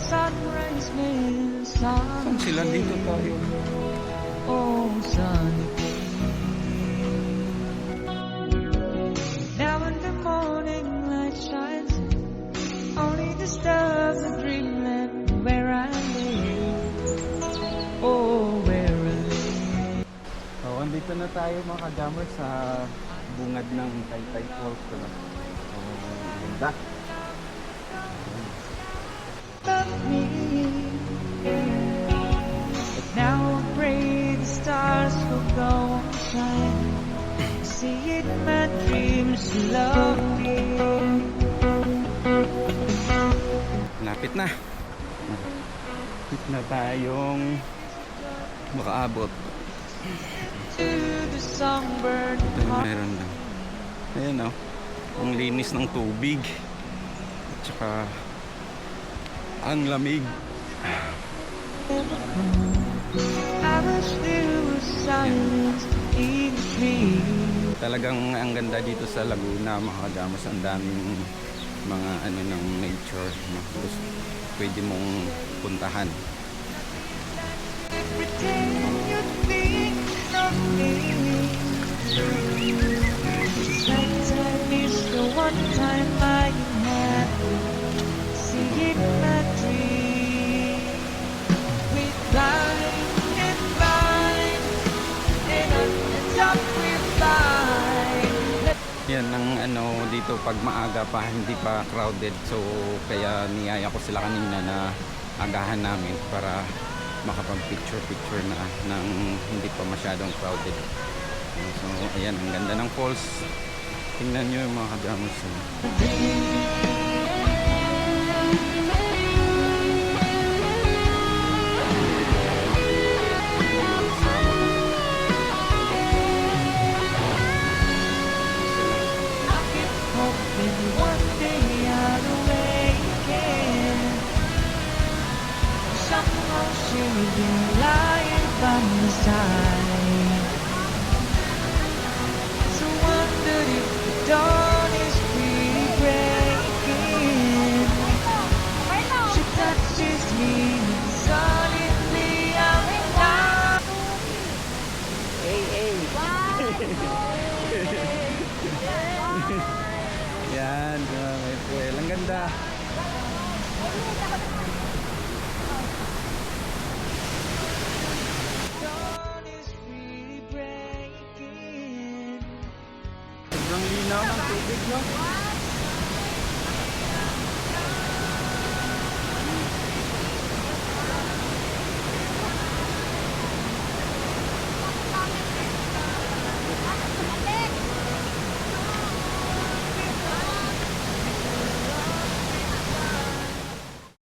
sunrise means Saan sila? Dito tayo. oh, sunny day. Now when the morning light shines, only disturbs the dreamland where I live. Oh, where I live. So, andito na tayo mga ka-jammers sa bungad ng Taytay Falls. Diba? So, ganda. Love me. But now I pray the stars will go on shine. See it in my dreams to love me. Lapit na. Lapit na tayong makaabot. To the songbird Ito yung meron lang. Ayan o. Ang linis ng tubig. At saka ang lamig. I wish there was silence in the trees. Talagang ang ganda dito sa Laguna mga ka-jammers. Ang daming mga ano ng nature na pwede mong puntahan. Pretend you think of me. Nighttime is the one time I am happy. See it in my dream. We climb and climb, and at the top we fly. Yan ang ano dito pag maaga pa hindi pa crowded, so kaya niyaya ko sila kanina na agahan namin para makapag picture na ng hindi pa masyadong crowded. So ayan, ang ganda ng falls. Tingnan nyo yung mga ka-jammers. Maybe one day I'll awaken. Somehow she'll be lying by my side. So wonder if the dawn is really breaking. She touches me and suddenly I'm in love. Yan, may puwel. Ang ganda. Dawn is really breaking. Sobrang linaw ng tubig, no?